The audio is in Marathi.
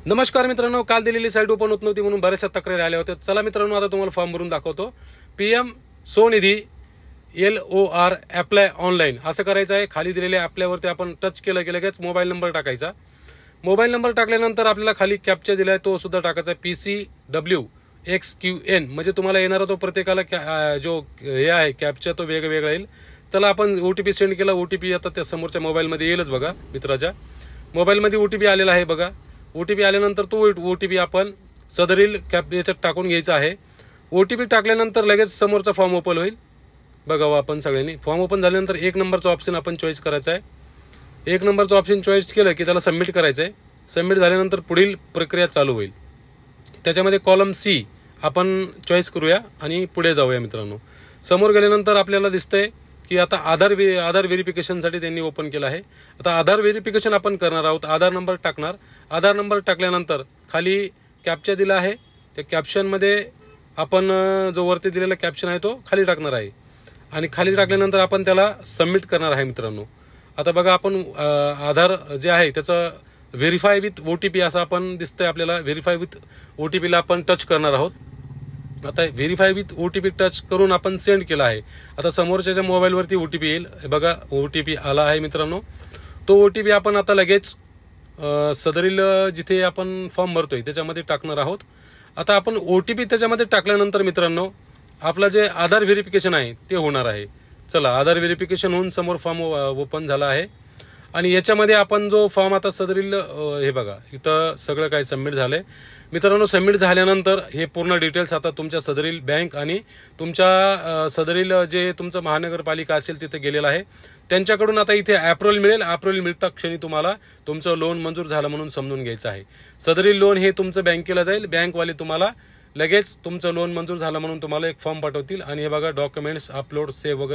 नमस्कार मित्रांनो, काल दिलेली साईट ओपन होत नव्हती म्हणून बऱ्याचशा तक्रारी आल्या होत्या। चला मित्रांनो, आता तुम्हाला फॉर्म भरून दाखवतो। PM Svanidhi LOR apply online असं करायचं आहे। खाली दिलेल्या अप्लायवरती आपण टच केलं की लगेच मोबाईल नंबर टाकायचा। मोबाईल नंबर टाकल्यानंतर आपल्याला खाली कॅप्चा दिलाय तो सुद्धा टाकायचा, PCWXQN। म्हणजे तुम्हाला येणारा तो प्रत्येकाला जो हे आहे कॅप्चा तो वेगवेगळा येईल। त्याला आपण OTP सेंड केला, OTP आता त्या समोरच्या मोबाईलमध्ये येईलच बघा। मित्राच्या मोबाईलमध्ये OTP आलेला आहे बघा। OTP आल्यानंतर तो OTP आपण सदरील याच्यात टाकून घ्यायचा आहे। OTP टाकल्यानंतर लगेच समोरचा फॉर्म ओपन होईल बघावं आपण सगळ्यांनी। फॉर्म ओपन झाल्यानंतर 1 नंबरचा ऑप्शन आपण चॉईस करायचा आहे। 1 नंबरचा ऑप्शन चॉईस केलं की त्याला सबमिट करायचं आहे। सबमिट झाल्यानंतर पुढील प्रक्रिया चालू होईल। त्याच्यामध्ये कॉलम C आपण चॉईस करूया आणि पुढे जाऊया मित्रांनो। समोर गेल्यानंतर आपल्याला दिसतंय की आता आधार व्हेरिफिकेशनसाठी त्यांनी ओपन केलं आहे। आता आधार व्हेरिफिकेशन आपण करणार आहोत। आधार नंबर टाकणार। आधार नंबर टाकल्यानंतर खाली कॅप्चा दिला आहे, त्या कॅप्शनमध्ये आपण जो वरती दिलेला कॅप्शन आहे तो खाली टाकणार आहे आणि खाली टाकल्यानंतर आपण त्याला सबमिट करणार आहे मित्रांनो। आता बघा आपण आधार जे आहे त्याचं व्हेरीफाय विथ OTP असं आपण दिसतंय आपल्याला। व्हेरीफाय विथ OTP ला आपण टच करणार आहोत। आता व्हेरीफाय विथ OTP टच करून आपण सेंड केला आहे। आता समोरच्या मोबाईलवरती OTP येईल बघा। OTP आला आहे मित्रांनो। तो OTP आपण आता लगेच सदरील जिथे आपण फॉर्म भरतोय त्याच्यामध्ये टाकणार आहोत। आता आपण OTP त्याच्यामध्ये टाकल्यानंतर मित्रांनो आपला जे आधार व्हेरिफिकेशन आहे ते होणार आहे। चला, आधार व्हेरिफिकेशन होऊन समोर फॉर्म ओपन झाला आहे आणि याच्यामध्ये आपण जो फॉर्म आता सदरील हे बघा इथं सगळं काही सबमिट झालंय मित्रांनो। सबमिट झाल्यानंतर हे पूर्ण डिटेल्स आता तुमच्या सदरील बँक आणि तुमच्या सदरील जे तुमचं महानगरपालिका असेल तिथे गेलेलं आहे त्यांच्याकडून आता इथे अप्रूव्हल मिळेल। अप्रूव्हल मिळता क्षणी तुम्हाला तुमचं लोन मंजूर झालं म्हणून समजून घ्यायचं आहे। सदरील लोन हे तुमचं बँकेला जाईल। बँकवाले तुम्हाला लगेच तुमचं लोन मंजूर झालं म्हणून तुम्हाला एक फॉर्म पाठवतील आणि हे बघा डॉक्युमेंट्स अपलोड सेव्ह वगैरे